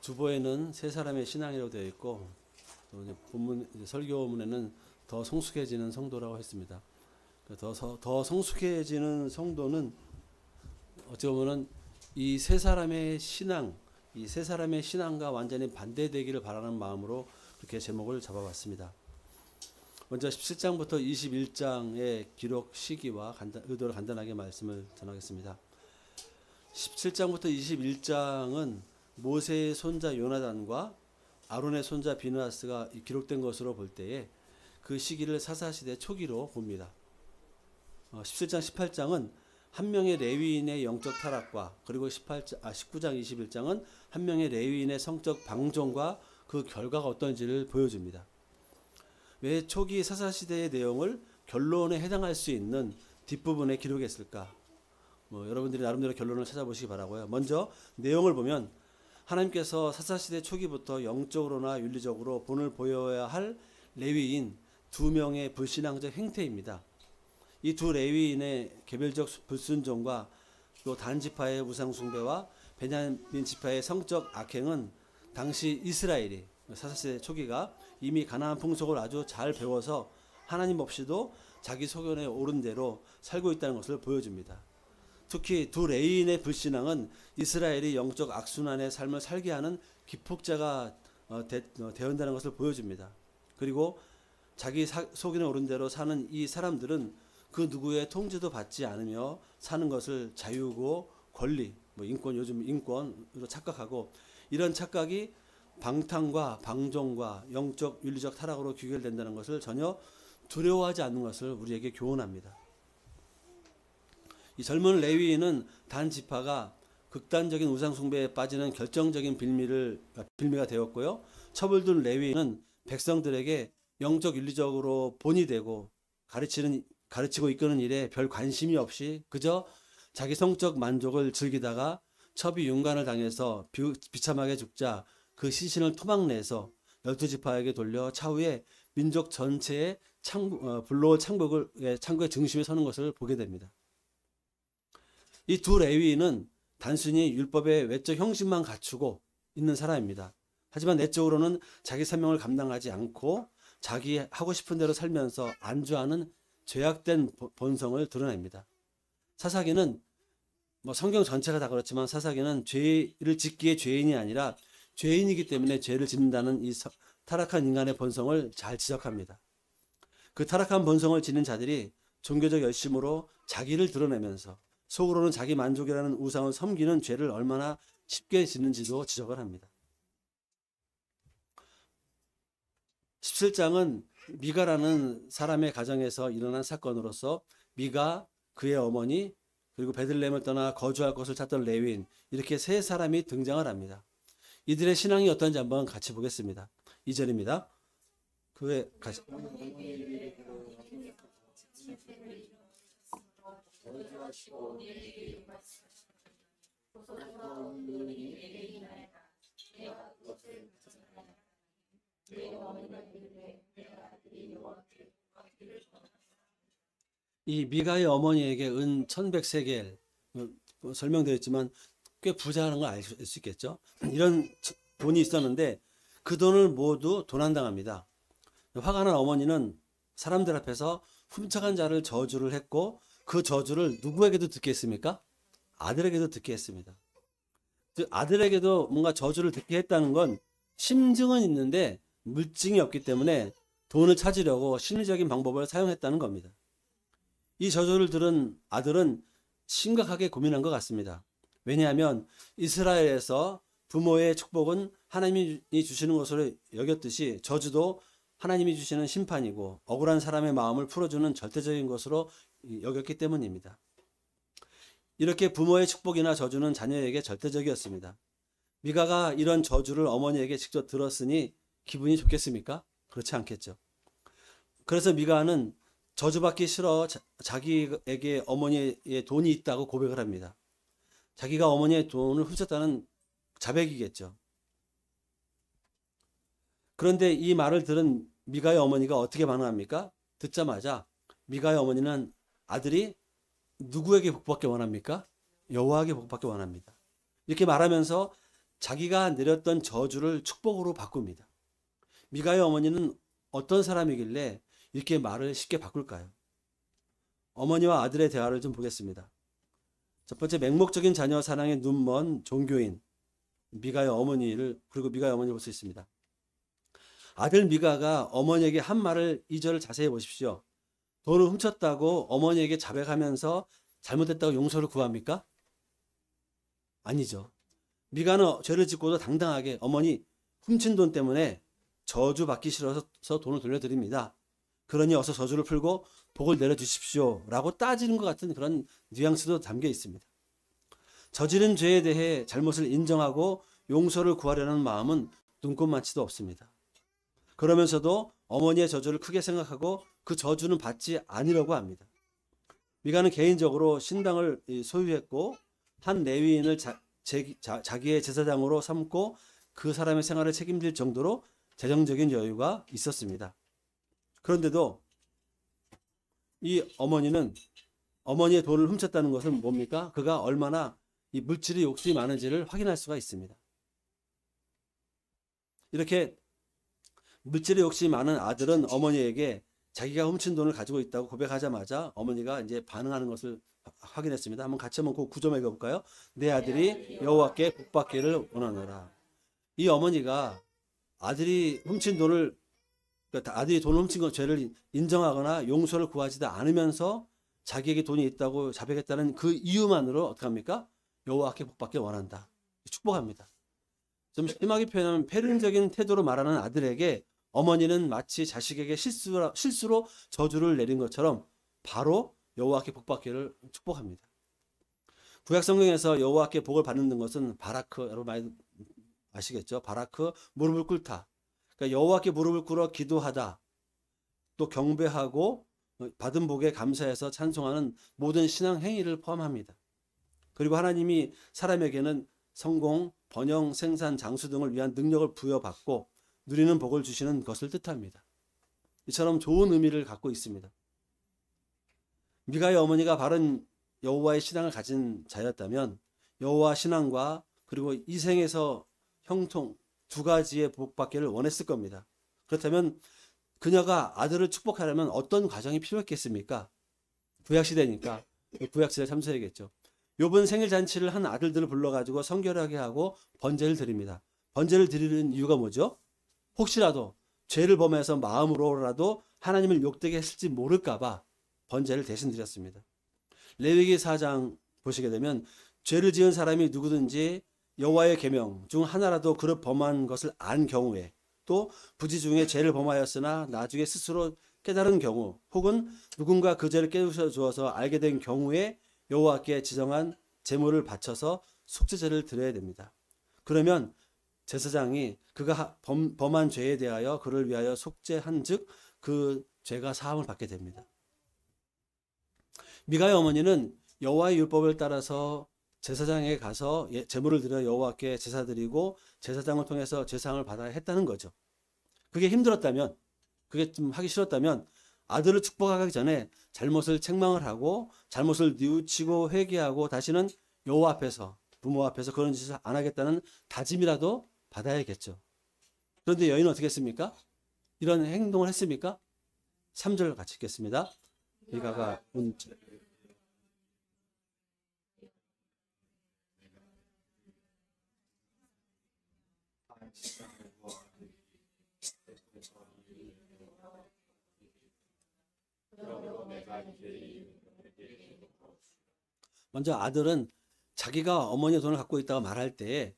주보에는 세 사람의 신앙이라고 되어 있고 또 이제 본문 이제 설교문에는 더 성숙해지는 성도라고 했습니다. 더 성숙해지는 성도는 어찌 보면은 이 세 사람의 신앙과 완전히 반대되기를 바라는 마음으로 그렇게 제목을 잡아봤습니다. 먼저 17장부터 21장의 기록 시기와 의도를 간단하게 말씀을 전하겠습니다. 17장부터 21장은 모세의 손자 요나단과 아론의 손자 비느하스가 기록된 것으로 볼 때에 그 시기를 사사시대 초기로 봅니다. 17장 18장은 한 명의 레위인의 영적 타락과 그리고 19장 21장은 한 명의 레위인의 성적 방종과 그 결과가 어떤지를 보여줍니다. 왜 초기 사사시대의 내용을 결론에 해당할 수 있는 뒷부분에 기록했을까? 여러분들이 나름대로 결론을 찾아보시기 바라고요. 먼저 내용을 보면 하나님께서 사사시대 초기부터 영적으로나 윤리적으로 본을 보여야 할 레위인 두 명의 불신앙적 행태입니다. 이 두 레위인의 개별적 불순종과 또 단 지파의 우상 숭배와 베냐민 지파의 성적 악행은 당시 이스라엘이 사사시대 초기가 이미 가나안 풍속을 아주 잘 배워서 하나님 없이도 자기 소견에 옳은 대로 살고 있다는 것을 보여줍니다. 특히 두 레위인의 불신앙은 이스라엘이 영적 악순환의 삶을 살게 하는 기폭제가 되어온다는 것을 보여줍니다. 그리고 자기 소견에 옳은 대로 사는 이 사람들은 그 누구의 통제도 받지 않으며 사는 것을 자유고 권리, 인권, 요즘 인권으로 착각하고 이런 착각이 방탕과 방종과 영적 윤리적 타락으로 귀결된다는 것을 전혀 두려워하지 않는 것을 우리에게 교훈합니다. 이 젊은 레위인은 단 지파가 극단적인 우상 숭배에 빠지는 결정적인 빌미가 되었고요. 처벌된 레위인은 백성들에게 영적 윤리적으로 본이 되고 가르치고 이끄는 일에 별 관심이 없이 그저 자기 성적 만족을 즐기다가 첩이 윤관을 당해서 비참하게 죽자 그 시신을 토막내서 12지파에게 돌려 차후에 민족 전체의 불로의 창국의 중심에 서는 것을 보게 됩니다. 이 두 레위인은 단순히 율법의 외적 형식만 갖추고 있는 사람입니다. 하지만 내적으로는 자기 사명을 감당하지 않고 자기 하고 싶은 대로 살면서 안주하는 죄악된 본성을 드러냅니다. 사사기는 성경 전체가 다 그렇지만 사사기는 죄를 짓기에 죄인이 아니라 죄인이기 때문에 죄를 짓는다는 이 타락한 인간의 본성을 잘 지적합니다. 그 타락한 본성을 지닌 자들이 종교적 열심으로 자기를 드러내면서 속으로는 자기 만족이라는 우상을 섬기는 죄를 얼마나 쉽게 짓는지도 지적을 합니다. 17장은 미가라는 사람의 가정에서 일어난 사건으로서 미가, 그의 어머니, 그리고 베들레헴을 떠나 거주할 곳을 찾던 레위인 이렇게 세 사람이 등장을 합니다. 이들의 신앙이 어떤지 한번 같이 보겠습니다. 2절입니다. 그의 같이 이 미가의 어머니에게 은 1100세겔 설명되어 있지만 꽤 부자라는 걸 알 수 있겠죠. 이런 돈이 있었는데 그 돈을 모두 도난당합니다. 화가 난 어머니는 사람들 앞에서 훔쳐간 자를 저주를 했고 그 저주를 누구에게도 듣게 했습니까? 아들에게도 듣게 했습니다. 즉 아들에게도 뭔가 저주를 듣게 했다는 건 심증은 있는데 물증이 없기 때문에 돈을 찾으려고 심리적인 방법을 사용했다는 겁니다. 이 저주를 들은 아들은 심각하게 고민한 것 같습니다. 왜냐하면 이스라엘에서 부모의 축복은 하나님이 주시는 것으로 여겼듯이 저주도 하나님이 주시는 심판이고 억울한 사람의 마음을 풀어주는 절대적인 것으로 여겼기 때문입니다. 이렇게 부모의 축복이나 저주는 자녀에게 절대적이었습니다. 미가가 이런 저주를 어머니에게 직접 들었으니 기분이 좋겠습니까? 그렇지 않겠죠. 그래서 미가는 저주받기 싫어 자기에게 어머니의 돈이 있다고 고백을 합니다. 자기가 어머니의 돈을 훔쳤다는 자백이겠죠. 그런데 이 말을 들은 미가의 어머니가 어떻게 반응합니까? 듣자마자 미가의 어머니는 아들이 누구에게 복받기 원합니까? 여호와에게 복받기 원합니다. 이렇게 말하면서 자기가 내렸던 저주를 축복으로 바꿉니다. 미가의 어머니는 어떤 사람이길래 이렇게 말을 쉽게 바꿀까요? 어머니와 아들의 대화를 좀 보겠습니다. 첫 번째, 맹목적인 자녀 사랑에 눈먼 종교인 미가의 어머니를, 그리고 미가의 어머니를 볼 수 있습니다. 아들 미가가 어머니에게 한 말을 2절을 자세히 보십시오. 돈을 훔쳤다고 어머니에게 자백하면서 잘못했다고 용서를 구합니까? 아니죠. 미가는 죄를 짓고도 당당하게 어머니 훔친 돈 때문에 저주 받기 싫어서 돈을 돌려드립니다. 그러니 어서 저주를 풀고 복을 내려주십시오 라고 따지는 것 같은 그런 뉘앙스도 담겨 있습니다. 저지른 죄에 대해 잘못을 인정하고 용서를 구하려는 마음은 눈꼽만치도 없습니다. 그러면서도 어머니의 저주를 크게 생각하고 그 저주는 받지 아니려고 합니다. 미가는 개인적으로 신당을 소유했고 한 레위인을 자기의 제사장으로 삼고 그 사람의 생활을 책임질 정도로 재정적인 여유가 있었습니다. 그런데도 이 어머니는 어머니의 돈을 훔쳤다는 것은 뭡니까? 그가 얼마나 이 물질의 욕심이 많은지를 확인할 수가 있습니다. 이렇게 물질의 욕심이 많은 아들은 어머니에게 자기가 훔친 돈을 가지고 있다고 고백하자마자 어머니가 이제 반응하는 것을 확인했습니다. 한번 같이 한번 그 구절 읽어볼까요? 내 아들이 여호와께 복받기를 원하노라. 이 어머니가 아들이 훔친 돈을, 그러니까 아들이 돈을 훔친 죄를 인정하거나 용서를 구하지도 않으면서 자기에게 돈이 있다고 자백했다는 그 이유만으로 어떻게 합니까? 여호와께 복받기를 원한다. 축복합니다. 좀 심하게 표현하면 패륜적인 태도로 말하는 아들에게 어머니는 마치 자식에게 실수로 저주를 내린 것처럼 바로 여호와께 복받기를 축복합니다. 구약 성경에서 여호와께 복을 받는 것은 바라크, 여러분 많이 아시겠죠? 바라크, 무릎을 꿇다. 그러니까 여호와께 무릎을 꿇어 기도하다. 또 경배하고 받은 복에 감사해서 찬송하는 모든 신앙 행위를 포함합니다. 그리고 하나님이 사람에게는 성공, 번영, 생산, 장수 등을 위한 능력을 부여받고 누리는 복을 주시는 것을 뜻합니다. 이처럼 좋은 의미를 갖고 있습니다. 미가의 어머니가 바른 여호와의 신앙을 가진 자였다면 여호와 신앙과 그리고 이 생에서 형통 두 가지의 복받기를 원했을 겁니다. 그렇다면 그녀가 아들을 축복하려면 어떤 과정이 필요했겠습니까? 구약시대니까 구약시대에 참서야겠죠. 욥은 생일 잔치를 한 아들들을 불러가지고 성결하게 하고 번제를 드립니다. 번제를 드리는 이유가 뭐죠? 혹시라도 죄를 범해서 마음으로라도 하나님을 욕되게 했을지 모를까봐 번제를 대신 드렸습니다. 레위기 4장 보시게 되면 죄를 지은 사람이 누구든지 여호와의 계명 중 하나라도 그릇 범한 것을 안 경우에, 또 부지 중에 죄를 범하였으나 나중에 스스로 깨달은 경우, 혹은 누군가 그 죄를 깨우쳐 주어서 알게 된 경우에 여호와께 지정한 제물을 바쳐서 속죄제를 드려야 됩니다. 그러면 제사장이 그가 범한 죄에 대하여 그를 위하여 속죄한즉 그 죄가 사함을 받게 됩니다. 미가의 어머니는 여호와의 율법을 따라서 제사장에게 가서 제물을 드려 여호와께 제사드리고 제사장을 통해서 제사함을 받아야 했다는 거죠. 그게 힘들었다면, 그게 좀 하기 싫었다면 아들을 축복하기 전에 잘못을 책망을 하고 잘못을 뉘우치고 회개하고 다시는 여호와 앞에서, 부모 앞에서 그런 짓을 안 하겠다는 다짐이라도 받아야겠죠. 그런데 여인은 어떻게 했습니까? 이런 행동을 했습니까? 3절 같이 읽겠습니다. 미가가 먼저 아들은 자기가 어머니의 돈을 갖고 있다고 말할 때에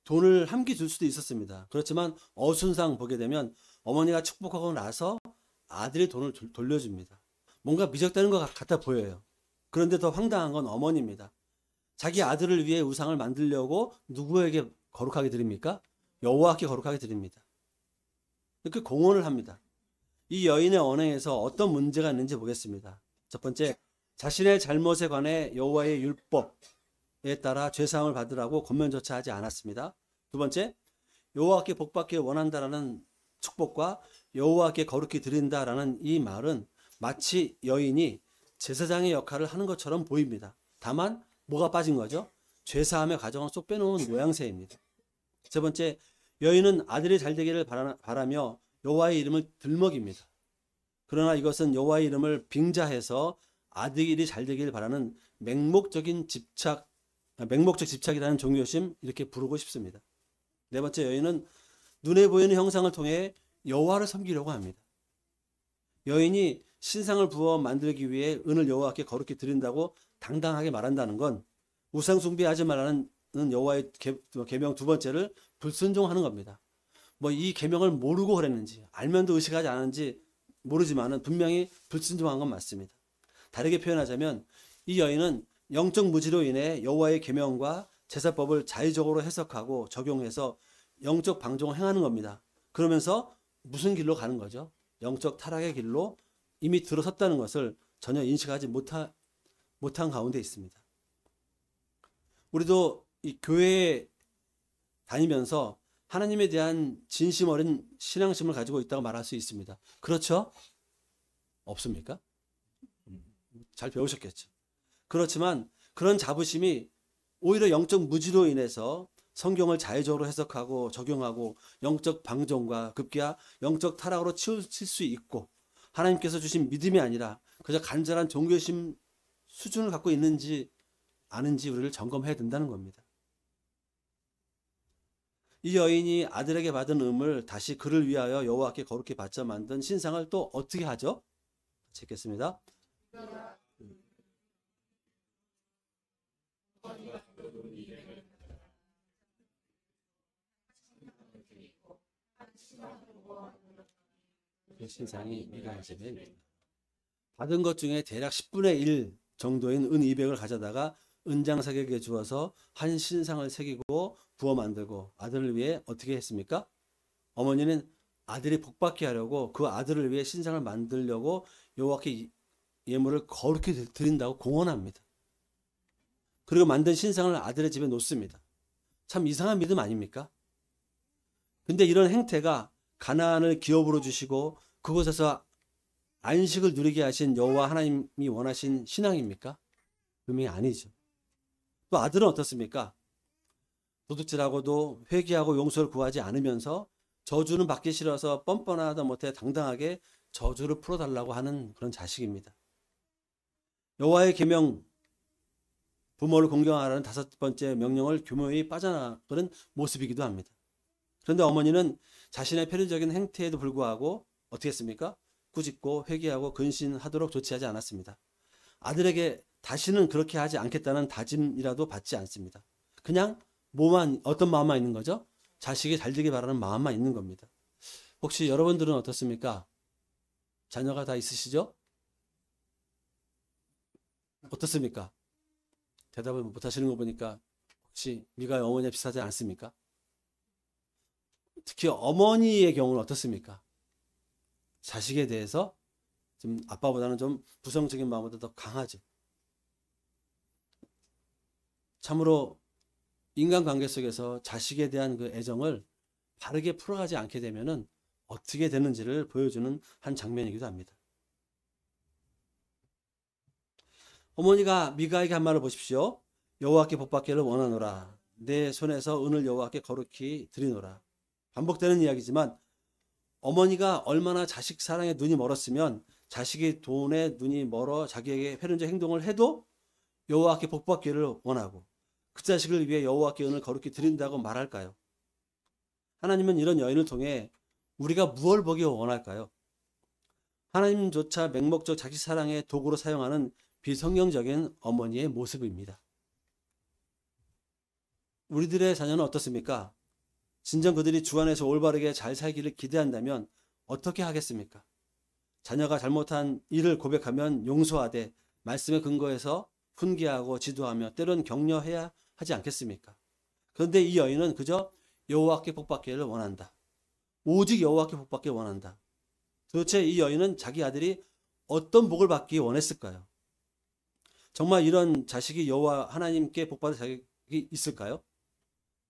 돈을 함께 줄 수도 있었습니다. 그렇지만 어순상 보게 되면 어머니가 축복하고 나서 아들이 돈을 돌려줍니다. 뭔가 미적되는 것 같아 보여요. 그런데 더 황당한 건 어머니입니다. 자기 아들을 위해 우상을 만들려고 누구에게 거룩하게 드립니까? 여호와께 거룩하게 드립니다. 이렇게 공언을 합니다. 이 여인의 언행에서 어떤 문제가 있는지 보겠습니다. 첫 번째, 자신의 잘못에 관해 여호와의 율법에 따라 죄사함을 받으라고 권면조차 하지 않았습니다. 두 번째, 여호와께 복받기 원한다라는 축복과 여호와께 거룩히 드린다라는 이 말은 마치 여인이 제사장의 역할을 하는 것처럼 보입니다. 다만 뭐가 빠진 거죠? 죄사함의 과정을 쏙 빼놓은 모양새입니다. 세 번째, 여인은 아들이 잘되기를 바라며 여호와의 이름을 들먹입니다. 그러나 이것은 여호와의 이름을 빙자해서 아들이 잘되기를 바라는 맹목적 집착이라는 종교심 이렇게 부르고 싶습니다. 네 번째, 여인은 눈에 보이는 형상을 통해 여호와를 섬기려고 합니다. 여인이 신상을 부어 만들기 위해 은을 여호와께 거룩히 드린다고 당당하게 말한다는 건 우상 숭배하지 말라는 여호와의 계명 두 번째를 불순종하는 겁니다. 뭐 이 계명을 모르고 그랬는지 알면도 의식하지 않았는지 모르지만은 분명히 불순종한 건 맞습니다. 다르게 표현하자면 이 여인은 영적 무지로 인해 여호와의 계명과 제사법을 자의적으로 해석하고 적용해서 영적 방종을 행하는 겁니다. 그러면서 무슨 길로 가는 거죠? 영적 타락의 길로 이미 들어섰다는 것을 전혀 인식하지 못한 가운데 있습니다. 우리도 이 교회에 다니면서 하나님에 대한 진심 어린 신앙심을 가지고 있다고 말할 수 있습니다. 그렇죠? 없습니까? 잘 배우셨겠죠. 그렇지만 그런 자부심이 오히려 영적 무지로 인해서 성경을 자의적으로 해석하고 적용하고 영적 방종과 급기야 영적 타락으로 치우칠 수 있고 하나님께서 주신 믿음이 아니라 그저 간절한 종교심 수준을 갖고 있는지 아는지 우리를 점검해야 된다는 겁니다. 이 여인이 아들에게 받은 음을 다시 그를 위하여 여호와께 거룩히 바쳐 만든 신상을 또 어떻게 하죠? 같이 읽겠습니다. 그 신상이 미가야집입니다. 받은 것 중에 대략 10분의 1 정도인 은 200을 가져다가 은장사격에 주어서 한 신상을 새기고 부어 만들고 아들을 위해 어떻게 했습니까? 어머니는 아들이 복받게 하려고 그 아들을 위해 신상을 만들려고 여호와께 예물을 거룩히 드린다고 공언합니다. 그리고 만든 신상을 아들의 집에 놓습니다. 참 이상한 믿음 아닙니까? 근데 이런 행태가 가나안을 기업으로 주시고 그곳에서 안식을 누리게 하신 여호와 하나님이 원하신 신앙입니까? 분명히 아니죠. 또 아들은 어떻습니까? 도둑질하고도 회개하고 용서를 구하지 않으면서 저주는 받기 싫어서 뻔뻔하다 못해 당당하게 저주를 풀어달라고 하는 그런 자식입니다. 여호와의 계명 부모를 공경하라는 5번째 명령을 교묘히 빠져나가는 모습이기도 합니다. 그런데 어머니는 자신의 편의적인 행태에도 불구하고 어떻게 했습니까? 꾸짖고 회개하고 근신하도록 조치하지 않았습니다. 아들에게 다시는 그렇게 하지 않겠다는 다짐이라도 받지 않습니다. 그냥 어떤 마음만 있는 거죠? 자식이 잘 되길 바라는 마음만 있는 겁니다. 혹시 여러분들은 어떻습니까? 자녀가 다 있으시죠? 어떻습니까? 대답을 못 하시는 거 보니까 혹시 미가의 어머니와 비슷하지 않습니까? 특히 어머니의 경우는 어떻습니까? 자식에 대해서 좀 아빠보다는 좀 부정적인 마음보다 더 강하죠. 참으로 인간관계 속에서 자식에 대한 그 애정을 바르게 풀어가지 않게 되면은 어떻게 되는지를 보여주는 한 장면이기도 합니다. 어머니가 미가에게 한 말을 보십시오. 여호와께 복받기를 원하노라. 내 손에서 은을 여호와께 거룩히 드리노라. 반복되는 이야기지만 어머니가 얼마나 자식 사랑에 눈이 멀었으면 자식이 돈에 눈이 멀어 자기에게 회론적 행동을 해도 여호와께 복받기를 원하고 그 자식을 위해 여호와께 은을 거룩히 드린다고 말할까요? 하나님은 이런 여인을 통해 우리가 무엇을 보기 원할까요? 하나님조차 맹목적 자기 사랑의 도구로 사용하는 비성경적인 어머니의 모습입니다. 우리들의 자녀는 어떻습니까? 진정 그들이 주 안에서 올바르게 잘 살기를 기대한다면 어떻게 하겠습니까? 자녀가 잘못한 일을 고백하면 용서하되 말씀에 근거해서 훈계하고 지도하며 때론 격려해야 하지 않겠습니까? 그런데 이 여인은 그저 여호와께 복받기를 원한다. 오직 여호와께 복받기를 원한다. 도대체 이 여인은 자기 아들이 어떤 복을 받기 원했을까요? 정말 이런 자식이 여호와 하나님께 복받을 자격이 있을까요?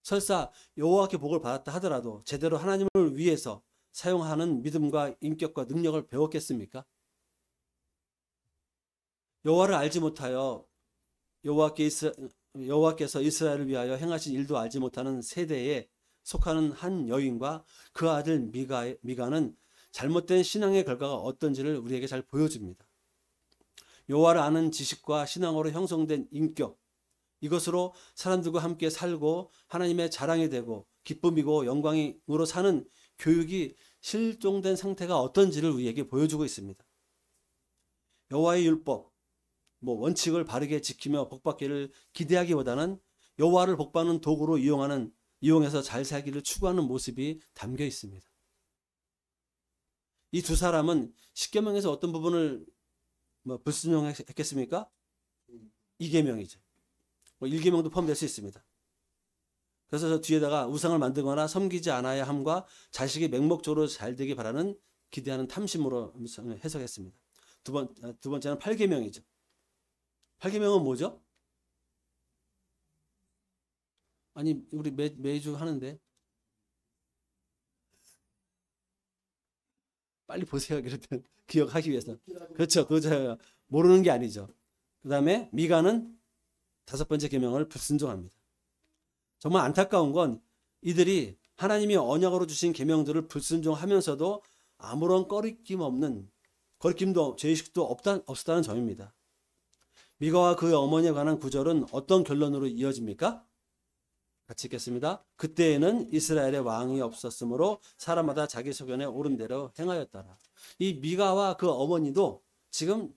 설사 여호와께 복을 받았다 하더라도 제대로 하나님을 위해서 사용하는 믿음과 인격과 능력을 배웠겠습니까? 여호와를 알지 못하여 여호와께 여호와께서 이스라엘을 위하여 행하신 일도 알지 못하는 세대에 속하는 한 여인과 그 아들 미가는 잘못된 신앙의 결과가 어떤지를 우리에게 잘 보여줍니다. 여호와를 아는 지식과 신앙으로 형성된 인격, 이것으로 사람들과 함께 살고 하나님의 자랑이 되고 기쁨이고 영광으로 사는 교육이 실종된 상태가 어떤지를 우리에게 보여주고 있습니다. 여호와의 율법, 원칙을 바르게 지키며 복받기를 기대하기보다는 여호와를 복받는 도구로 이용해서 잘 살기를 추구하는 모습이 담겨 있습니다. 이 두 사람은 십계명에서 어떤 부분을 불순종했겠습니까? 2계명이죠. 1계명도 포함될 수 있습니다. 그래서 저 뒤에다가 우상을 만들거나 섬기지 않아야 함과 자식이 맹목적으로 잘 되기 바라는 기대하는 탐심으로 해석했습니다. 두 번째는 8계명이죠. 8계명은 뭐죠? 아니 우리 매주 하는데 빨리 보세요. 그랬더니 기억하기 위해서. 그렇죠. 그거 모르는 게 아니죠. 그 다음에 미가는 5번째 계명을 불순종합니다. 정말 안타까운 건 이들이 하나님이 언약으로 주신 계명들을 불순종하면서도 아무런 거리낌도 죄의식도 없었다는 점입니다. 미가와 그의 어머니에 관한 구절은 어떤 결론으로 이어집니까? 같이 읽겠습니다. 그때에는 이스라엘의 왕이 없었으므로 사람마다 자기 소견에 옳은 대로 행하였더라. 이 미가와 그 어머니도 지금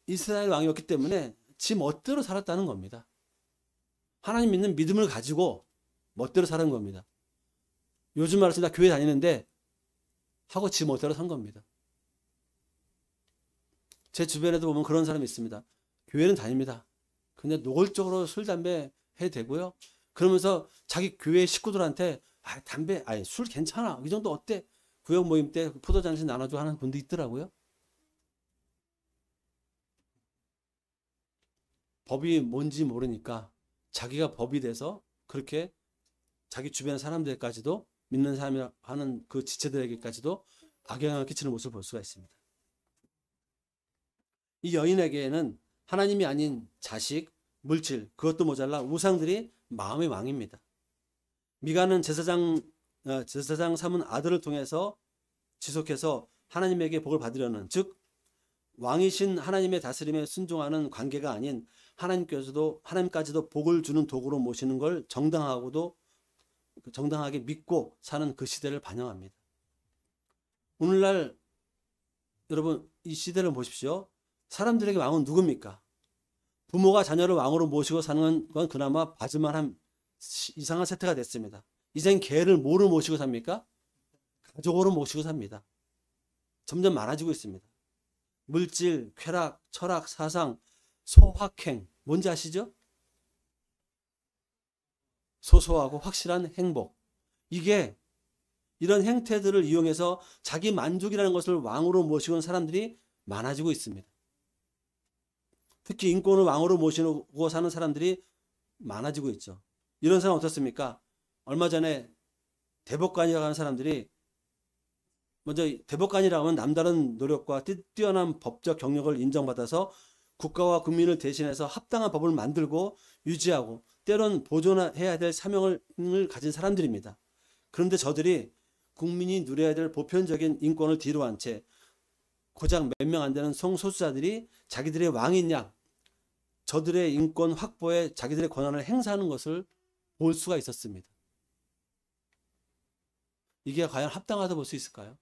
이스라엘 왕이었기 때문에 지 멋대로 살았다는 겁니다. 하나님 믿는 믿음을 가지고 멋대로 사는 겁니다. 요즘 말해서 나 교회 다니는데 하고 지 멋대로 산 겁니다. 제 주변에도 보면 그런 사람이 있습니다. 교회는 다닙니다. 근데 노골적으로 술, 담배 해도 되고요. 그러면서 자기 교회 식구들한테 술 괜찮아. 이 정도 어때? 구역 모임 때 포도잔치 나눠주고 하는 분도 있더라고요. 법이 뭔지 모르니까 자기가 법이 돼서 그렇게 자기 주변 사람들까지도 믿는 사람이 하는 그 지체들에게까지도 악영향을 끼치는 모습을 볼 수가 있습니다. 이 여인에게는 하나님이 아닌 자식, 물질, 그것도 모자라 우상들이 마음의 왕입니다. 미가는 제사장 삼은 아들을 통해서 지속해서 하나님에게 복을 받으려는, 즉 왕이신 하나님의 다스림에 순종하는 관계가 아닌 하나님까지도 복을 주는 도구로 모시는 걸 정당하게 믿고 사는 그 시대를 반영합니다. 오늘날 여러분 이 시대를 보십시오. 사람들에게 왕은 누굽니까? 부모가 자녀를 왕으로 모시고 사는 건 그나마 봐줄만한 이상한 세태가 됐습니다. 이젠 개를 뭐로 모시고 삽니까? 가족으로 모시고 삽니다. 점점 많아지고 있습니다. 물질, 쾌락, 철학, 사상, 소확행, 뭔지 아시죠? 소소하고 확실한 행복. 이런 행태들을 이용해서 자기 만족이라는 것을 왕으로 모시고 온 사람들이 많아지고 있습니다. 특히 인권을 왕으로 모시고 사는 사람들이 많아지고 있죠. 이런 사람 어떻습니까? 얼마 전에 대법관이라고 하는 사람들이 먼저 대법관이라고 하면 남다른 노력과 뛰어난 법적 경력을 인정받아서 국가와 국민을 대신해서 합당한 법을 만들고 유지하고 때론 보존해야 될 사명을 가진 사람들입니다. 그런데 저들이 국민이 누려야 될 보편적인 인권을 뒤로 한 채 고작 몇 명 안 되는 성소수자들이 자기들의 왕인 양 저들의 인권 확보에 자기들의 권한을 행사하는 것을 볼 수가 있었습니다. 이게 과연 합당하다 볼 수 있을까요?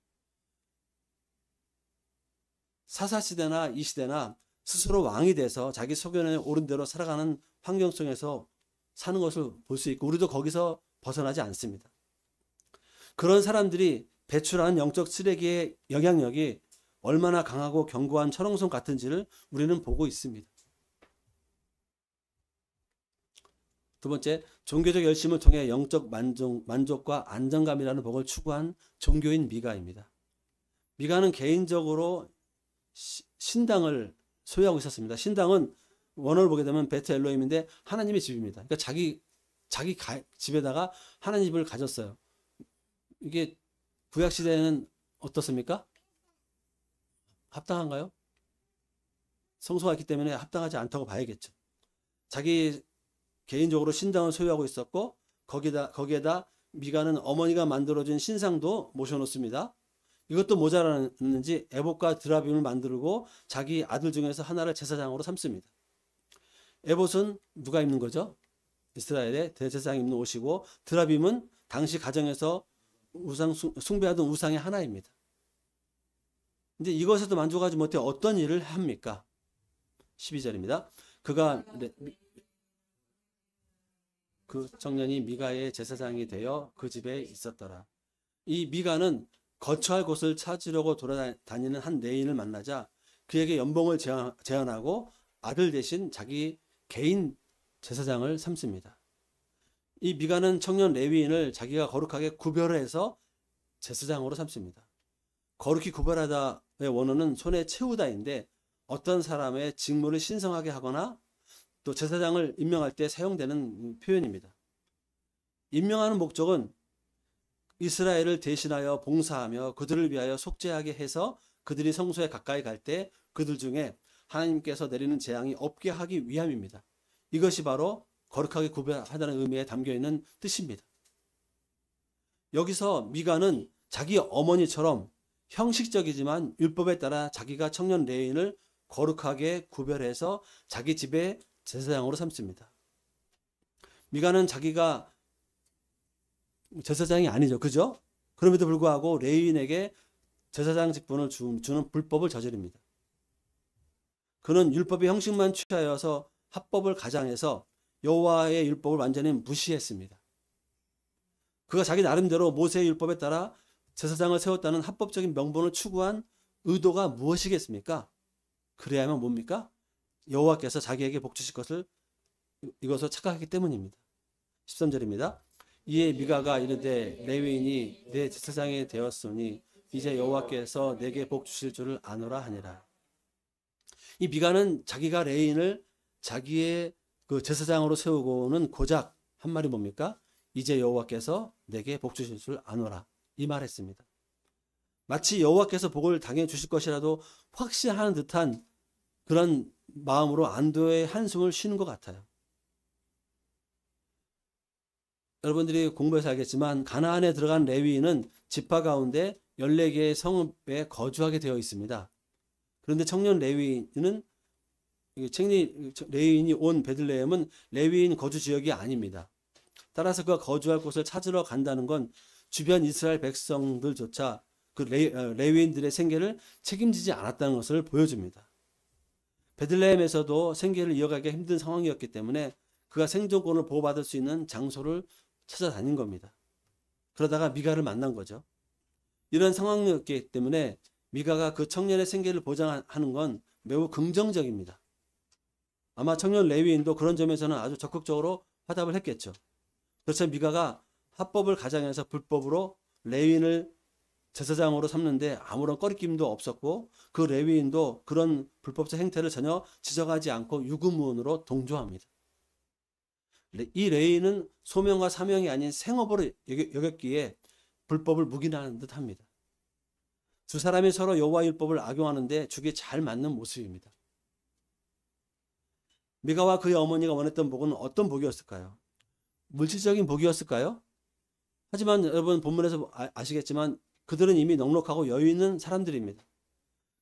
사사시대나 이 시대나 스스로 왕이 돼서 자기 소견에 옳은 대로 살아가는 환경 속에서 사는 것을 볼 수 있고 우리도 거기서 벗어나지 않습니다. 그런 사람들이 배출하는 영적 쓰레기의 영향력이 얼마나 강하고 견고한 철옹성 같은지를 우리는 보고 있습니다. 두 번째, 종교적 열심을 통해 영적 만족과 안정감이라는 복을 추구한 종교인 미가입니다. 미가는 개인적으로 신당을 소유하고 있었습니다. 신당은 원어를 보게 되면 베트 엘로힘인데 하나님의 집입니다. 그러니까 자기 집에다가 하나님 집을 가졌어요. 이게 구약 시대에는 어떻습니까? 합당한가요? 성소가 있기 때문에 합당하지 않다고 봐야겠죠. 자기 개인적으로 신당을 소유하고 있었고 거기에다 미가는 어머니가 만들어준 신상도 모셔놓습니다. 이것도 모자랐는지 에봇과 드라빔을 만들고 자기 아들 중에서 하나를 제사장으로 삼습니다. 에봇은 누가 입는 거죠? 이스라엘의 대제사장이 입는 옷이고 드라빔은 당시 가정에서 숭배하던 우상의 하나입니다. 근데 이것에도 만족하지 못해 어떤 일을 합니까? 12절입니다. 그 청년이 미가의 제사장이 되어 그 집에 있었더라. 이 미가는 거처할 곳을 찾으려고 돌아다니는 한 레위인을 만나자 그에게 연봉을 제안하고 아들 대신 자기 개인 제사장을 삼습니다. 이 미가는 청년 레위인을 자기가 거룩하게 구별해서 제사장으로 삼습니다. 거룩히 구별하다의 원어는 손에 채우다인데 어떤 사람의 직무를 신성하게 하거나 또 제사장을 임명할 때 사용되는 표현입니다. 임명하는 목적은 이스라엘을 대신하여 봉사하며 그들을 위하여 속죄하게 해서 그들이 성소에 가까이 갈 때 그들 중에 하나님께서 내리는 재앙이 없게 하기 위함입니다. 이것이 바로 거룩하게 구별하다는 의미에 담겨있는 뜻입니다. 여기서 미가는 자기 어머니처럼 형식적이지만 율법에 따라 자기가 청년 레위인을 거룩하게 구별해서 자기 집에 제사장으로 삼습니다. 미가는 자기가 제사장이 아니죠. 그죠? 그럼에도 불구하고 레위인에게 제사장 직분을 주는 불법을 저지릅니다. 그는 율법의 형식만 취하여서 합법을 가장해서 여호와의 율법을 완전히 무시했습니다. 그가 자기 나름대로 모세의 율법에 따라 제사장을 세웠다는 합법적인 명분을 추구한 의도가 무엇이겠습니까? 그래야만 뭡니까? 여호와께서 자기에게 복 주실 것을 이것을 착각하기 때문입니다. 13절입니다. 이에 미가가 이르되 레위인이 내 제사장이 되었으니 이제 여호와께서 내게 복 주실 줄을 아노라 하니라. 이 미가는 자기가 레위인을 자기의 그 제사장으로 세우고는 고작 한 말이 뭡니까? 이제 여호와께서 내게 복 주실 줄 아노라. 이 말했습니다. 마치 여호와께서 복을 당해 주실 것이라도 확신하는 듯한 그런 마음으로 안도의 한숨을 쉬는 것 같아요. 여러분들이 공부해서 알겠지만 가나안에 들어간 레위인은 지파 가운데 14개의 성읍에 거주하게 되어 있습니다. 그런데 청년 레위인은 레위인이 온 베들레헴은 레위인 거주 지역이 아닙니다. 따라서 그가 거주할 곳을 찾으러 간다는 건 주변 이스라엘 백성들조차 그 레위인들의 생계를 책임지지 않았다는 것을 보여줍니다. 베들레헴에서도 생계를 이어가기 힘든 상황이었기 때문에 그가 생존권을 보호받을 수 있는 장소를 찾아다닌 겁니다. 그러다가 미가를 만난 거죠. 이런 상황이었기 때문에 미가가 그 청년의 생계를 보장하는 건 매우 긍정적입니다. 아마 청년 레위인도 그런 점에서는 아주 적극적으로 화답을 했겠죠. 그렇지만 미가가 합법을 가장해서 불법으로 레위인을 제사장으로 삼는데 아무런 꺼리낌도 없었고 그 레위인도 그런 불법적 행태를 전혀 지적하지 않고 유구무원으로 동조합니다. 이 레위인은 소명과 사명이 아닌 생업으로 여겼기에 불법을 묵인하는 듯합니다. 두 사람이 서로 여호와 율법을 악용하는데 죽이 잘 맞는 모습입니다. 미가와 그의 어머니가 원했던 복은 어떤 복이었을까요? 물질적인 복이었을까요? 하지만 여러분 본문에서 아시겠지만 그들은 이미 넉넉하고 여유 있는 사람들입니다.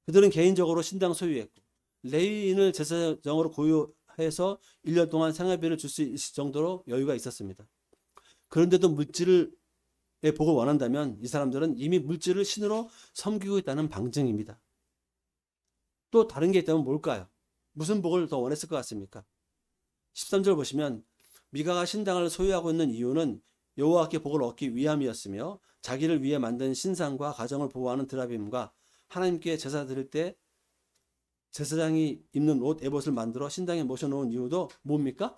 그들은 개인적으로 신당 소유했고 레위인을 제사장으로 고유해서 1년 동안 생활비를 줄 수 있을 정도로 여유가 있었습니다. 그런데도 물질의 복을 원한다면 이 사람들은 이미 물질을 신으로 섬기고 있다는 방증입니다. 또 다른 게 있다면 뭘까요? 무슨 복을 더 원했을 것 같습니까? 13절 보시면 미가가 신당을 소유하고 있는 이유는 여호와께 복을 얻기 위함이었으며 자기를 위해 만든 신상과 가정을 보호하는 드라빔과 하나님께 제사 드릴 때 제사장이 입는 옷 에봇을 만들어 신당에 모셔놓은 이유도 뭡니까?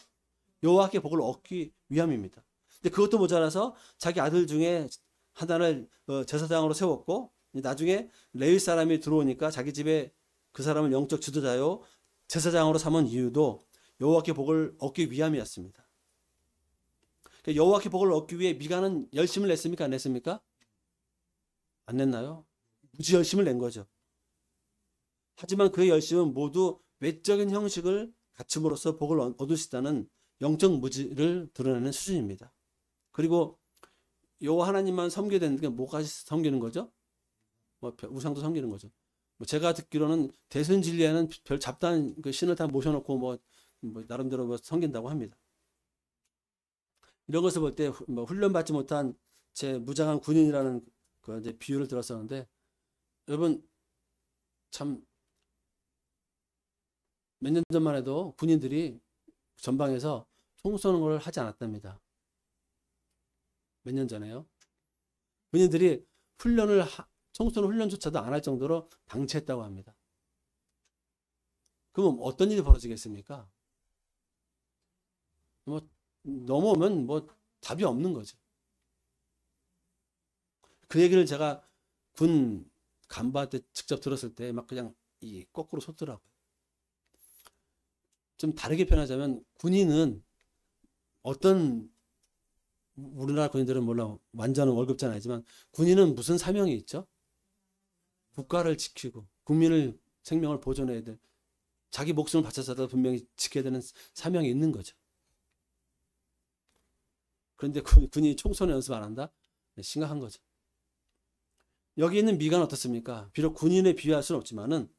여호와께 복을 얻기 위함입니다. 근데 그것도 모자라서 자기 아들 중에 하나를 제사장으로 세웠고 나중에 레위 사람이 들어오니까 자기 집에 그 사람을 영적 지도자요 제사장으로 삼은 이유도 여호와께 복을 얻기 위함이었습니다. 여호와께 복을 얻기 위해 미가는 열심을 냈습니까? 안 냈습니까? 안 냈나요? 무지 열심을 낸 거죠. 하지만 그의 열심은 모두 외적인 형식을 갖춤으로써 복을 얻을 수 있다는 영적 무지를 드러내는 수준입니다. 그리고 여호와 하나님만 섬기게 되는 게 뭐까지 섬기는 거죠? 뭐 우상도 섬기는 거죠. 뭐 제가 듣기로는 대선진리에는 별 잡다한 그 신을 다 모셔놓고 뭐 나름대로 뭐 섬긴다고 합니다. 이런 것을 볼 때 뭐 훈련받지 못한 제 무장한 군인이라는 그 이제 비유를 들었었는데, 여러분 참 몇 년 전만 해도 군인들이 전방에서 총 쏘는 걸 하지 않았답니다. 몇 년 전에요. 군인들이 총 쏘는 훈련조차도 안 할 정도로 방치했다고 합니다. 그럼 어떤 일이 벌어지겠습니까? 뭐 넘어오면 뭐 답이 없는 거죠. 그 얘기를 제가 군 간부한테 직접 들었을 때 막 그냥 거꾸로 솟더라고요. 좀 다르게 표현하자면 군인은 어떤, 우리나라 군인들은 몰라 완전 월급제는 아니지만 군인은 무슨 사명이 있죠? 국가를 지키고 국민을 생명을 보존해야 돼. 자기 목숨을 바쳐서라도 분명히 지켜야 되는 사명이 있는 거죠. 그런데 군인이 총 쏘는 연습 안 한다? 심각한 거죠. 여기 있는 미가는 어떻습니까? 비록 군인에 비유할 수는 없지만은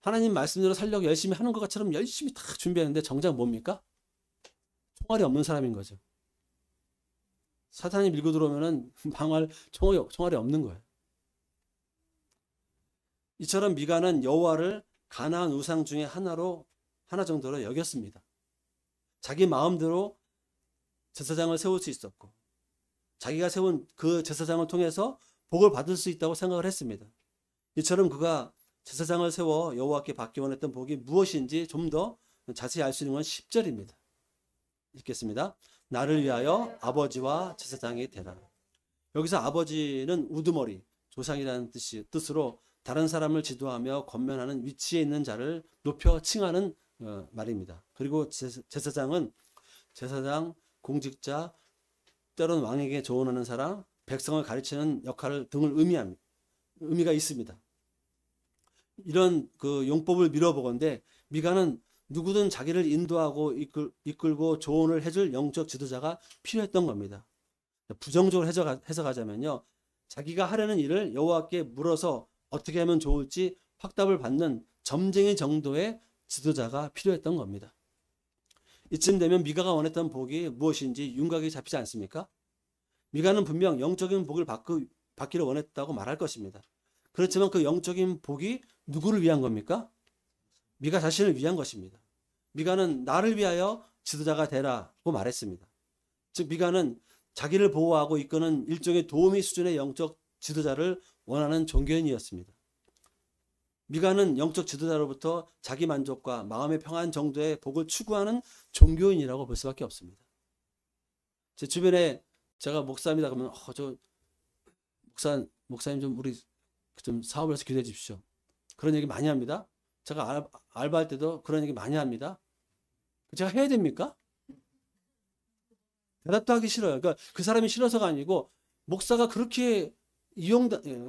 하나님 말씀대로 살려고 열심히 하는 것처럼 열심히 다 준비하는데 정작 뭡니까? 총알이 없는 사람인 거죠. 사탄이 밀고 들어오면은 방어할 총알이 없는 거예요. 이처럼 미가는 여호와를 가나안 우상 중에 하나 정도로 여겼습니다. 자기 마음대로 제사장을 세울 수 있었고, 자기가 세운 그 제사장을 통해서 복을 받을 수 있다고 생각을 했습니다. 이처럼 그가 제사장을 세워 여호와께 받기 원했던 복이 무엇인지 좀 더 자세히 알 수 있는 건 10절입니다. 읽겠습니다. 나를 위하여 아버지와 제사장이 되라. 여기서 아버지는 우두머리, 조상이라는 뜻으로 다른 사람을 지도하며 권면하는 위치에 있는 자를 높여 칭하는 말입니다. 그리고 제사장은 제사장, 공직자, 때로는 왕에게 조언하는 사람, 백성을 가르치는 역할을 등을 의미가 있습니다. 이런 그 용법을 미뤄보건대 미가는 누구든 자기를 인도하고 이끌고 조언을 해줄 영적 지도자가 필요했던 겁니다. 부정적으로 해석하자면요, 자기가 하려는 일을 여호와께 물어서 어떻게 하면 좋을지 확답을 받는 점쟁이 정도의 지도자가 필요했던 겁니다. 이쯤 되면 미가가 원했던 복이 무엇인지 윤곽이 잡히지 않습니까? 미가는 분명 영적인 복을 받기를 원했다고 말할 것입니다. 그렇지만 그 영적인 복이 누구를 위한 겁니까? 미가 자신을 위한 것입니다. 미가는 나를 위하여 지도자가 되라고 말했습니다. 즉 미가는 자기를 보호하고 이끄는 일종의 도우미 수준의 영적 지도자를 원하는 종교인이었습니다. 미가는 영적 지도자로부터 자기 만족과 마음의 평안 정도의 복을 추구하는 종교인이라고 볼 수밖에 없습니다. 제 주변에 제가 목사입니다 그러면 목사님 좀 우리 좀 사업을 해서 기도해 주십시오. 그런 얘기 많이 합니다. 제가 알바할 때도 그런 얘기 많이 합니다. 제가 해야 됩니까? 대답도 하기 싫어요. 그러니까 그 사람이 싫어서가 아니고 목사가 그렇게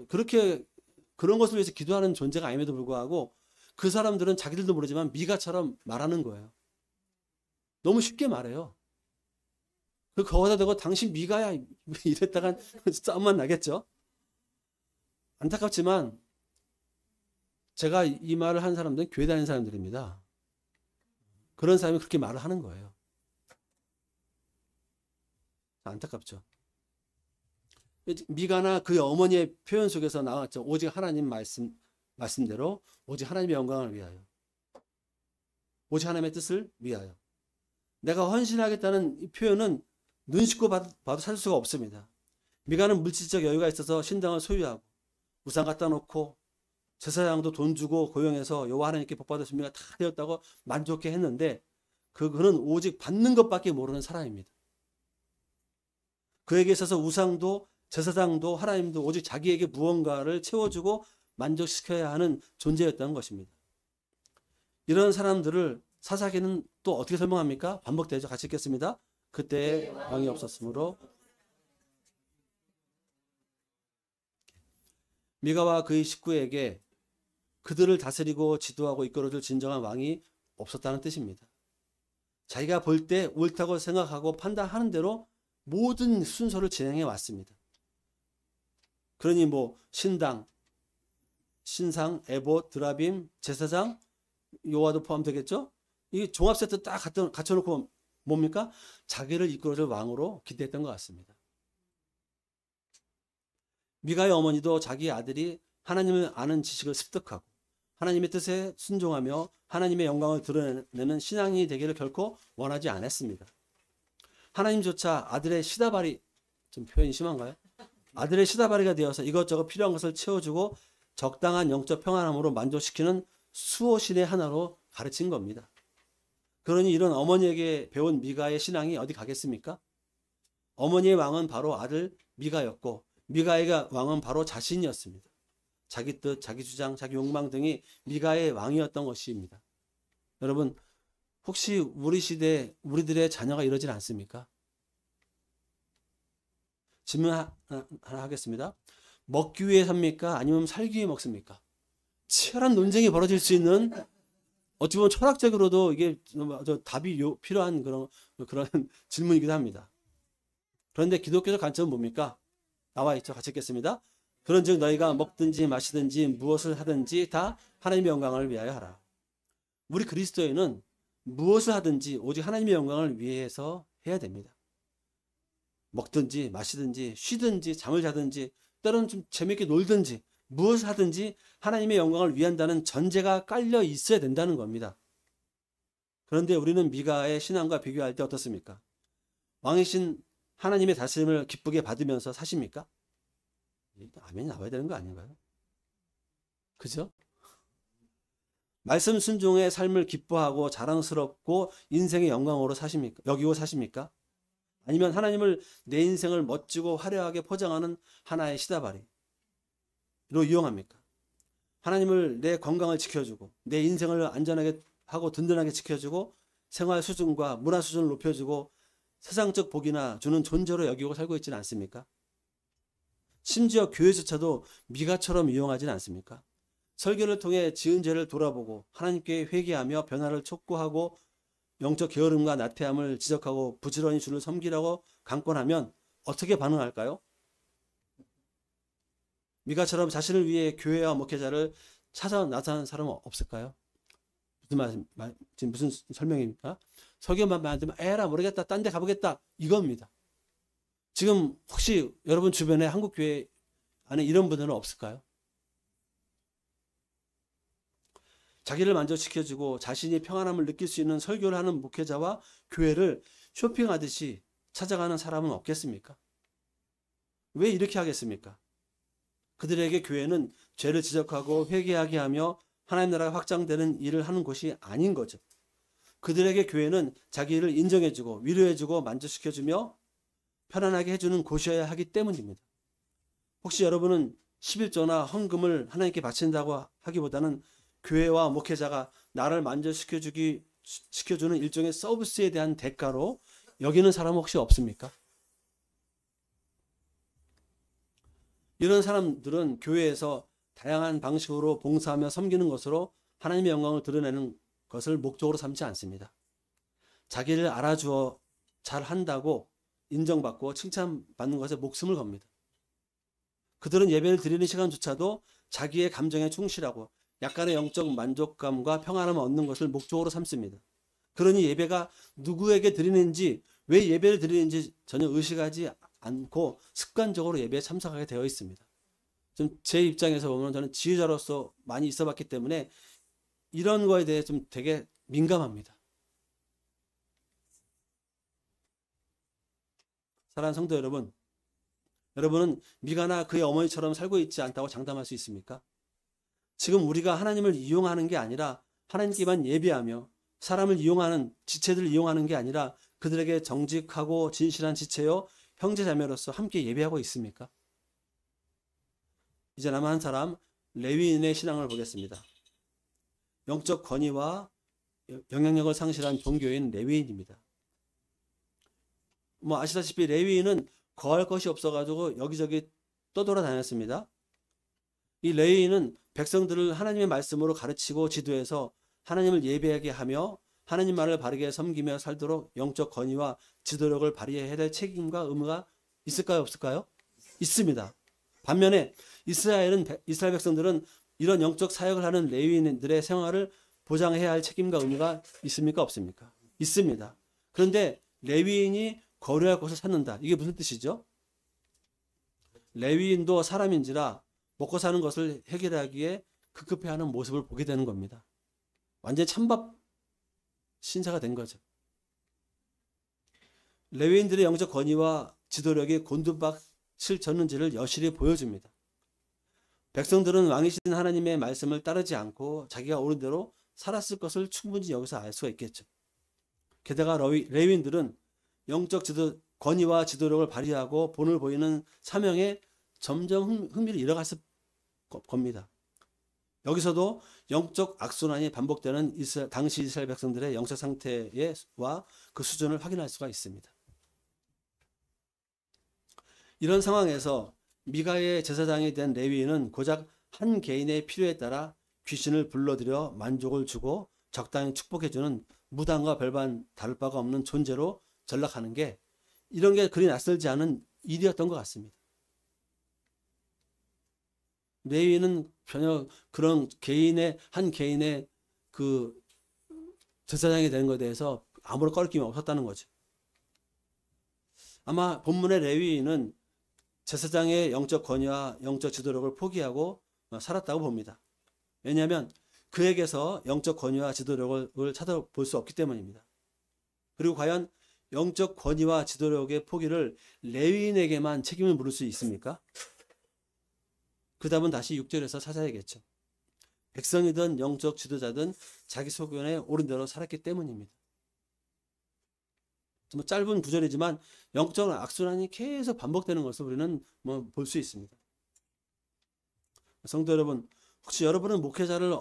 그렇게 그런 것을 위해서 기도하는 존재가 아님에도 불구하고 그 사람들은 자기들도 모르지만 미가처럼 말하는 거예요. 너무 쉽게 말해요. 거기다 대고 당신 미가야 이랬다간 싸움만 나겠죠. 안타깝지만 제가 이 말을 한 사람들은 교회 다니는 사람들입니다. 그런 사람이 그렇게 말을 하는 거예요. 안타깝죠. 미가나 그의 어머니의 표현 속에서 나왔죠. 오직 하나님 말씀대로 오직 하나님의 영광을 위하여, 오직 하나님의 뜻을 위하여. 내가 헌신하겠다는 이 표현은 눈 씻고 봐도 찾을 수가 없습니다. 미가는 물질적 여유가 있어서 신당을 소유하고 우상 갖다 놓고 제사장도 돈 주고 고용해서 여호와 하나님께 복받을 준비가 다 되었다고 만족해 했는데 그는 오직 받는 것밖에 모르는 사람입니다. 그에게 있어서 우상도 제사장도 하나님도 오직 자기에게 무언가를 채워주고 만족시켜야 하는 존재였다는 것입니다. 이런 사람들을 사사기는 또 어떻게 설명합니까? 반복되죠. 같이 읽겠습니다. 그때 왕이 없었으므로 미가와 그의 식구에게 그들을 다스리고 지도하고 이끌어줄 진정한 왕이 없었다는 뜻입니다. 자기가 볼 때 옳다고 생각하고 판단하는 대로 모든 순서를 진행해 왔습니다. 그러니 뭐 신당, 신상, 에봇, 드라빔, 제사장, 요하도 포함되겠죠? 이 종합 세트 딱 갖춰놓고 뭡니까? 자기를 이끌어줄 왕으로 기대했던 것 같습니다. 미가의 어머니도 자기 아들이 하나님을 아는 지식을 습득하고 하나님의 뜻에 순종하며 하나님의 영광을 드러내는 신앙이 되기를 결코 원하지 않았습니다. 하나님조차 아들의 시다발이, 좀 표현이 심한가요? 아들의 시다발이가 되어서 이것저것 필요한 것을 채워주고 적당한 영적 평안함으로 만족시키는 수호신의 하나로 가르친 겁니다. 그러니 이런 어머니에게 배운 미가의 신앙이 어디 가겠습니까? 어머니의 왕은 바로 아들 미가였고 미가의 왕은 바로 자신이었습니다. 자기 뜻, 자기 주장, 자기 욕망 등이 미가의 왕이었던 것입니다. 여러분, 혹시 우리 시대 우리들의 자녀가 이러질 않습니까? 질문 하나 하겠습니다. 먹기 위해 삽니까? 아니면 살기 위해 먹습니까? 치열한 논쟁이 벌어질 수 있는, 어찌 보면 철학적으로도 이게 답이 필요한 그런 질문이기도 합니다. 그런데 기독교적 관점은 뭡니까? 나와 있죠. 같이 읽겠습니다. 그런즉 너희가 먹든지 마시든지 무엇을 하든지 다 하나님의 영광을 위하여 하라. 우리 그리스도인은 무엇을 하든지 오직 하나님의 영광을 위해서 해야 됩니다. 먹든지 마시든지 쉬든지 잠을 자든지 때로는 좀 재밌게 놀든지 무엇을 하든지 하나님의 영광을 위한다는 전제가 깔려 있어야 된다는 겁니다. 그런데 우리는 미가의 신앙과 비교할 때 어떻습니까? 왕이신 하나님의 다스림을 기쁘게 받으면서 사십니까? 아멘이 나와야 되는 거 아닌가요? 그죠? 말씀 순종의 삶을 기뻐하고 자랑스럽고 인생의 영광으로 사십니까? 여기고 사십니까? 아니면 하나님을 내 인생을 멋지고 화려하게 포장하는 하나의 시다바리로 이용합니까? 하나님을 내 건강을 지켜주고 내 인생을 안전하게 하고 든든하게 지켜주고 생활 수준과 문화 수준을 높여주고 세상적 복이나 주는 존재로 여기고 살고 있지는 않습니까? 심지어 교회조차도 미가처럼 이용하지는 않습니까? 설교를 통해 지은 죄를 돌아보고 하나님께 회개하며 변화를 촉구하고 영적 게으름과 나태함을 지적하고 부지런히 주를 섬기라고 강권하면 어떻게 반응할까요? 미가처럼 자신을 위해 교회와 목회자를 찾아 나서는 사람은 없을까요? 지금 무슨 설명입니까? 설교만 만들면 에라 모르겠다, 딴 데 가보겠다, 이겁니다. 지금 혹시 여러분 주변에 한국교회 안에 이런 분들은 없을까요? 자기를 만족시켜주고 자신이 평안함을 느낄 수 있는 설교를 하는 목회자와 교회를 쇼핑하듯이 찾아가는 사람은 없겠습니까? 왜 이렇게 하겠습니까? 그들에게 교회는 죄를 지적하고 회개하게 하며 하나님 나라가 확장되는 일을 하는 곳이 아닌 거죠. 그들에게 교회는 자기를 인정해주고 위로해주고 만족시켜주며 편안하게 해주는 곳이어야 하기 때문입니다. 혹시 여러분은 11조나 헌금을 하나님께 바친다고 하기보다는 교회와 목회자가 나를 만족시켜주는 일종의 서비스에 대한 대가로 여기는 사람 혹시 없습니까? 이런 사람들은 교회에서 다양한 방식으로 봉사하며 섬기는 것으로 하나님의 영광을 드러내는 것을 목적으로 삼지 않습니다. 자기를 알아주어 잘한다고 인정받고 칭찬받는 것에 목숨을 겁니다. 그들은 예배를 드리는 시간조차도 자기의 감정에 충실하고 약간의 영적 만족감과 평안함을 얻는 것을 목적으로 삼습니다. 그러니 예배가 누구에게 드리는지, 왜 예배를 드리는지 전혀 의식하지 않고 습관적으로 예배에 참석하게 되어 있습니다. 좀 제 입장에서 보면 저는 지휘자로서 많이 있어봤기 때문에 이런 거에 대해 좀 되게 민감합니다. 사랑하는 성도 여러분, 여러분은 미가나 그의 어머니처럼 살고 있지 않다고 장담할 수 있습니까? 지금 우리가 하나님을 이용하는 게 아니라 하나님께만 예배하며 사람을 이용하는, 지체들을 이용하는 게 아니라 그들에게 정직하고 진실한 지체요 형제자매로서 함께 예배하고 있습니까? 이제 남은 한 사람, 레위인의 신앙을 보겠습니다. 영적 권위와 영향력을 상실한 종교인 레위인입니다. 뭐 아시다시피 레위인은 거할 것이 없어가지고 여기저기 떠돌아다녔습니다. 이 레위인은 백성들을 하나님의 말씀으로 가르치고 지도해서 하나님을 예배하게 하며 하나님만을 바르게 섬기며 살도록 영적 권위와 지도력을 발휘해야 될 책임과 의무가 있을까요? 없을까요? 있습니다. 반면에 이스라엘 백성들은 이런 영적 사역을 하는 레위인들의 생활을 보장해야 할 책임과 의무가 있습니까? 없습니까? 있습니다. 그런데 레위인이 거류할 곳을 찾는다. 이게 무슨 뜻이죠? 레위인도 사람인지라 먹고 사는 것을 해결하기에 급급해하는 모습을 보게 되는 겁니다. 완전 찬밥 신사가 된 거죠. 레위인들의 영적 권위와 지도력이 곤두박질 쳤는지를 여실히 보여줍니다. 백성들은 왕이신 하나님의 말씀을 따르지 않고 자기가 옳은 대로 살았을 것을 충분히 여기서 알 수가 있겠죠. 게다가 레위인들은 영적 권위와 지도력을 발휘하고 본을 보이는 사명에 점점 흥미를 잃어갔을 겁니다. 여기서도 영적 악순환이 반복되는 당시 이스라엘 백성들의 영적 상태와 그 수준을 확인할 수가 있습니다. 이런 상황에서 미가의 제사장이 된 레위인은 고작 한 개인의 필요에 따라 귀신을 불러들여 만족을 주고 적당히 축복해주는 무당과 별반 다를 바가 없는 존재로 전락하는 게 이런 게 그리 낯설지 않은 일이었던 것 같습니다. 레위인은 전혀 그런 한 개인의 그 제사장이 되는 것에 대해서 아무런 꺼리낌이 없었다는 거죠. 아마 본문의 레위인은 제사장의 영적 권위와 영적 지도력을 포기하고 살았다고 봅니다. 왜냐하면 그에게서 영적 권위와 지도력을 찾아볼 수 없기 때문입니다. 그리고 과연 영적 권위와 지도력의 포기를 레위인에게만 책임을 물을 수 있습니까? 그 답은 다시 6절에서 찾아야겠죠. 백성이든 영적 지도자든 자기 소견에 옳은 대로 살았기 때문입니다. 뭐 짧은 구절이지만 영적 악순환이 계속 반복되는 것을 우리는 볼 수 있습니다. 성도 여러분, 혹시 여러분은 목회자를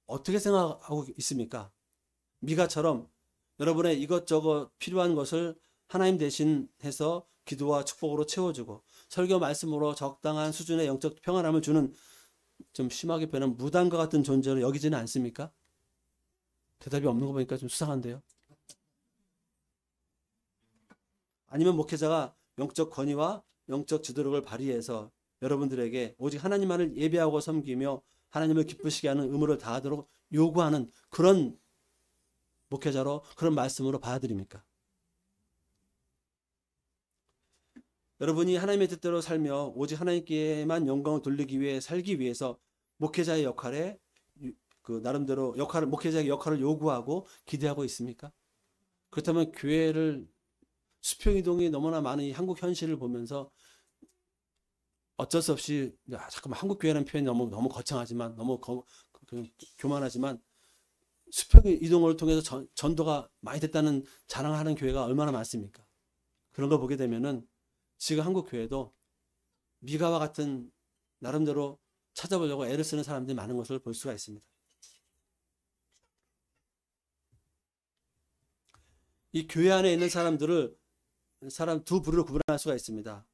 어떻게 생각하고 있습니까? 미가처럼 여러분의 이것저것 필요한 것을 하나님 대신 해서 기도와 축복으로 채워주고 설교 말씀으로 적당한 수준의 영적 평안함을 주는, 좀 심하게 표현한 무당과 같은 존재로 여기지는 않습니까? 대답이 없는 거 보니까 좀 수상한데요. 아니면 목회자가 영적 권위와 영적 지도력을 발휘해서 여러분들에게 오직 하나님만을 예배하고 섬기며 하나님을 기쁘시게 하는 의무를 다하도록 요구하는 그런 목회자로, 그런 말씀으로 받아들입니까? 여러분이 하나님의 뜻대로 살며 오직 하나님께만 영광을 돌리기 위해 살기 위해서 목회자의 역할에 나름대로 목회자의 역할을 요구하고 기대하고 있습니까? 그렇다면 교회를 수평이동이 너무나 많은 이 한국 현실을 보면서 어쩔 수 없이, 잠깐만, 한국 교회라는 표현이 너무 거창하지만, 너무 교만하지만, 수평이동을 통해서 전도가 많이 됐다는 자랑하는 교회가 얼마나 많습니까? 그런 걸 보게 되면은 지금 한국 교회도 미가와 같은 나름대로 찾아보려고 애를 쓰는 사람들이 많은 것을 볼 수가 있습니다. 이 교회 안에 있는 사람 두 부류로 구분할 수가 있습니다.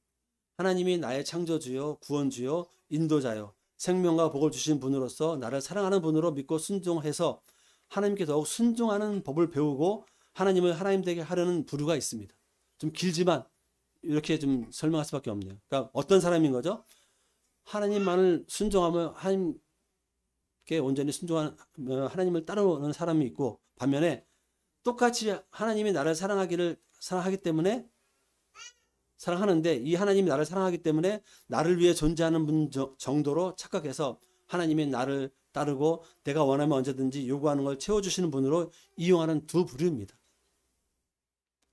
하나님이 나의 창조주요, 구원주요, 인도자요, 생명과 복을 주신 분으로서 나를 사랑하는 분으로 믿고 순종해서 하나님께 더욱 순종하는 법을 배우고 하나님을 하나님 되게 하려는 부류가 있습니다. 좀 길지만 이렇게 좀 설명할 수밖에 없네요. 그러니까 어떤 사람인 거죠? 하나님만을 순종하며 하나님께 온전히 순종하는, 하나님을 따르는 사람이 있고, 반면에 똑같이 하나님이 나를 사랑하기 때문에 사랑하는데, 이 하나님이 나를 사랑하기 때문에 나를 위해 존재하는 분 정도로 착각해서 하나님이 나를 따르고 내가 원하면 언제든지 요구하는 걸 채워주시는 분으로 이용하는 두 부류입니다.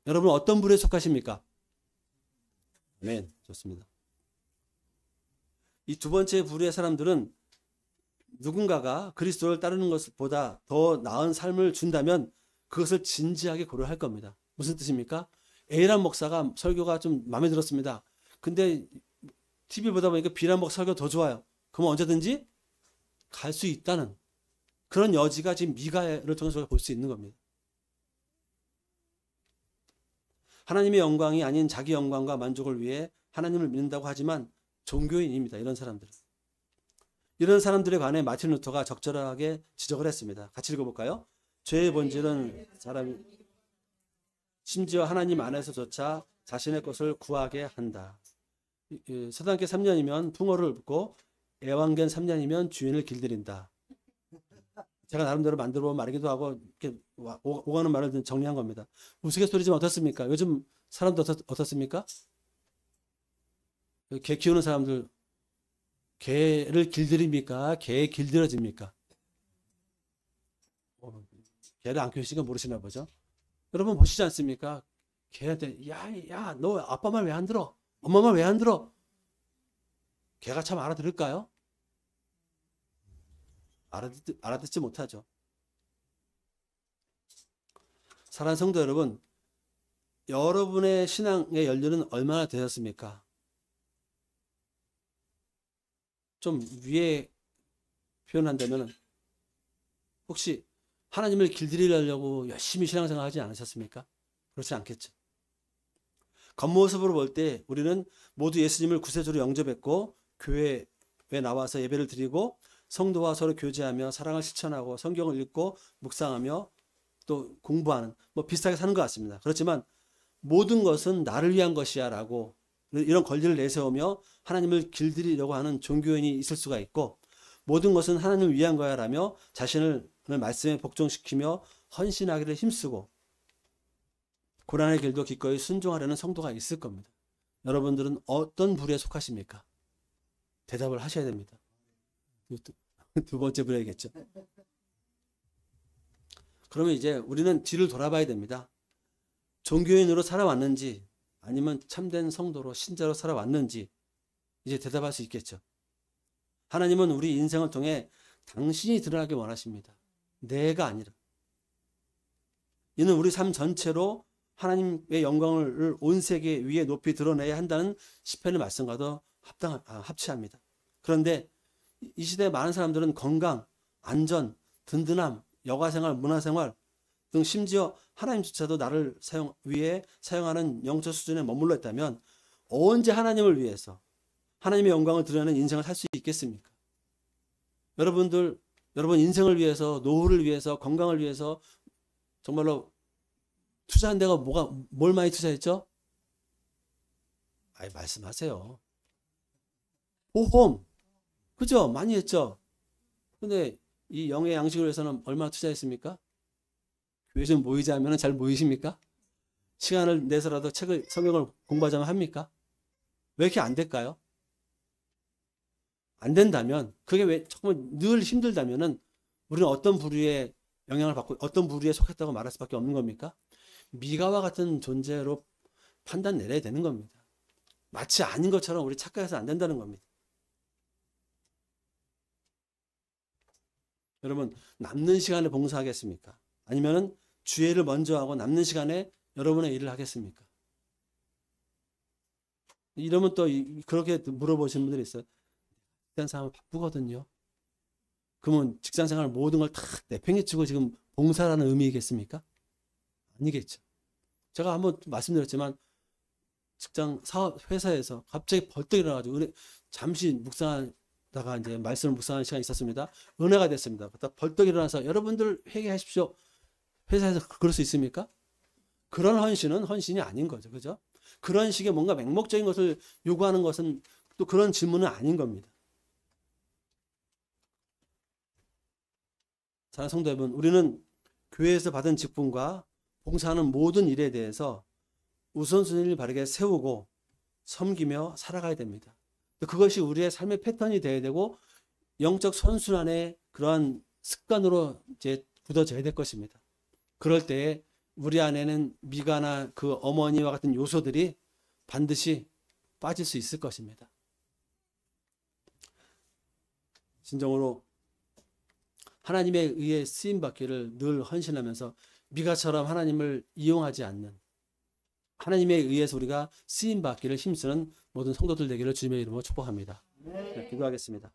여러분 어떤 부류에 속하십니까? 네, 좋습니다. 이 두 번째 부류의 사람들은 누군가가 그리스도를 따르는 것보다 더 나은 삶을 준다면 그것을 진지하게 고려할 겁니다. 무슨 뜻입니까? A란 목사가 설교가 좀 마음에 들었습니다. 근데 TV 보다 보니까 B란 목사 설교 더 좋아요. 그럼 언제든지 갈 수 있다는 그런 여지가 지금 미가를 통해서 볼 수 있는 겁니다. 하나님의 영광이 아닌 자기 영광과 만족을 위해 하나님을 믿는다고 하지만 종교인입니다. 이런 사람들은. 이런 사람들에 관해 마틴 루터가 적절하게 지적을 했습니다. 같이 읽어볼까요? 죄의 본질은 사람이 심지어 하나님 안에서조차 자신의 것을 구하게 한다. 사단계 3년이면 풍어를 붓고 애완견 3년이면 주인을 길들인다. 제가 나름대로 만들어 말하기도 하고 이렇게 오가는 말을 정리한 겁니다. 우스갯소리지만 어떻습니까? 요즘 사람도 어떻습니까? 개 키우는 사람들 개를 길들입니까? 개 길들여집니까? 개를 안 키우시니까 모르시나 보죠. 여러분 보시지 않습니까? 개한테 야, 너 아빠 말 왜 안 들어? 엄마 말 왜 안 들어? 개가 참 알아들을까요? 알아듣지 못하죠. 사랑하는 성도 여러분, 여러분의 신앙의 연륜은 얼마나 되었습니까? 좀 위에 표현한다면 혹시 하나님을 길들이려고 열심히 신앙생활 하지 않으셨습니까? 그렇지 않겠죠. 겉모습으로 볼 때 우리는 모두 예수님을 구세주로 영접했고 교회에 나와서 예배를 드리고 성도와 서로 교제하며 사랑을 실천하고 성경을 읽고 묵상하며 또 공부하는 비슷하게 사는 것 같습니다. 그렇지만 모든 것은 나를 위한 것이야 라고 이런 권리를 내세우며 하나님을 길들이려고 하는 종교인이 있을 수가 있고, 모든 것은 하나님을 위한 거야 라며 자신을 말씀에 복종시키며 헌신하기를 힘쓰고 고난의 길도 기꺼이 순종하려는 성도가 있을 겁니다. 여러분들은 어떤 부류에 속하십니까? 대답을 하셔야 됩니다. 두 번째 부류이겠죠. 그러면 이제 우리는 뒤를 돌아봐야 됩니다. 종교인으로 살아왔는지 아니면 참된 성도로 신자로 살아왔는지 이제 대답할 수 있겠죠. 하나님은 우리 인생을 통해 당신이 드러나길 원하십니다. 내가 아니라. 이는 우리 삶 전체로 하나님의 영광을 온 세계 위에 높이 드러내야 한다는 시편의 말씀과도 합치합니다. 그런데 이 시대의 많은 사람들은 건강, 안전, 든든함, 여가생활, 문화생활 등 심지어 하나님조차도 나를 위해 사용하는 영적 수준에 머물러 있다면 언제 하나님을 위해서 하나님의 영광을 드러내는 인생을 살 수 있겠습니까? 여러분 인생을 위해서, 노후를 위해서, 건강을 위해서 정말로 투자한 데가 뭘 많이 투자했죠? 말씀하세요. 보험, 그죠? 많이 했죠? 근데 이 영의 양식을 위해서는 얼마나 투자했습니까? 교회 좀 모이자 하면 잘 모이십니까? 시간을 내서라도 성경을 공부하자면 합니까? 왜 이렇게 안 될까요? 안 된다면, 그게 왜 정말 늘 힘들다면은 우리는 어떤 부류의 영향을 받고 어떤 부류에 속했다고 말할 수밖에 없는 겁니까? 미가와 같은 존재로 판단 내려야 되는 겁니다. 마치 아닌 것처럼 우리 착각해서 안 된다는 겁니다. 여러분, 남는 시간에 봉사하겠습니까? 아니면은 주애를 먼저 하고 남는 시간에 여러분의 일을 하겠습니까? 이러면 또 그렇게 물어보시는 분들이 있어요. 직장 생활 바쁘거든요. 그러면 직장 생활 모든 걸 다 내팽개치고 지금 봉사라는 의미겠습니까? 아니겠죠. 제가 한번 말씀드렸지만 회사에서 갑자기 벌떡 일어나가지고 잠시 묵상하다가 이제 말씀을 묵상하는 시간이 있었습니다. 은혜가 됐습니다. 그러다 벌떡 일어나서 여러분들 회개하십시오. 회사에서 그럴 수 있습니까? 그런 헌신은 헌신이 아닌 거죠. 그죠? 그런 식의 뭔가 맹목적인 것을 요구하는 것은 또 그런 질문은 아닌 겁니다. 사랑하는 성도 여러분, 우리는 교회에서 받은 직분과 봉사하는 모든 일에 대해서 우선순위를 바르게 세우고 섬기며 살아가야 됩니다. 그것이 우리의 삶의 패턴이 되어야 되고 영적 선순환의 그러한 습관으로 이제 굳어져야 될 것입니다. 그럴 때에 우리 안에는 미가나 그 어머니와 같은 요소들이 반드시 빠질 수 있을 것입니다. 진정으로 하나님에 의해 쓰임받기를 늘 헌신하면서 미가처럼 하나님을 이용하지 않는, 하나님에 의해서 우리가 쓰임받기를 힘쓰는 모든 성도들 되기를 주님의 이름으로 축복합니다. 네, 기도하겠습니다.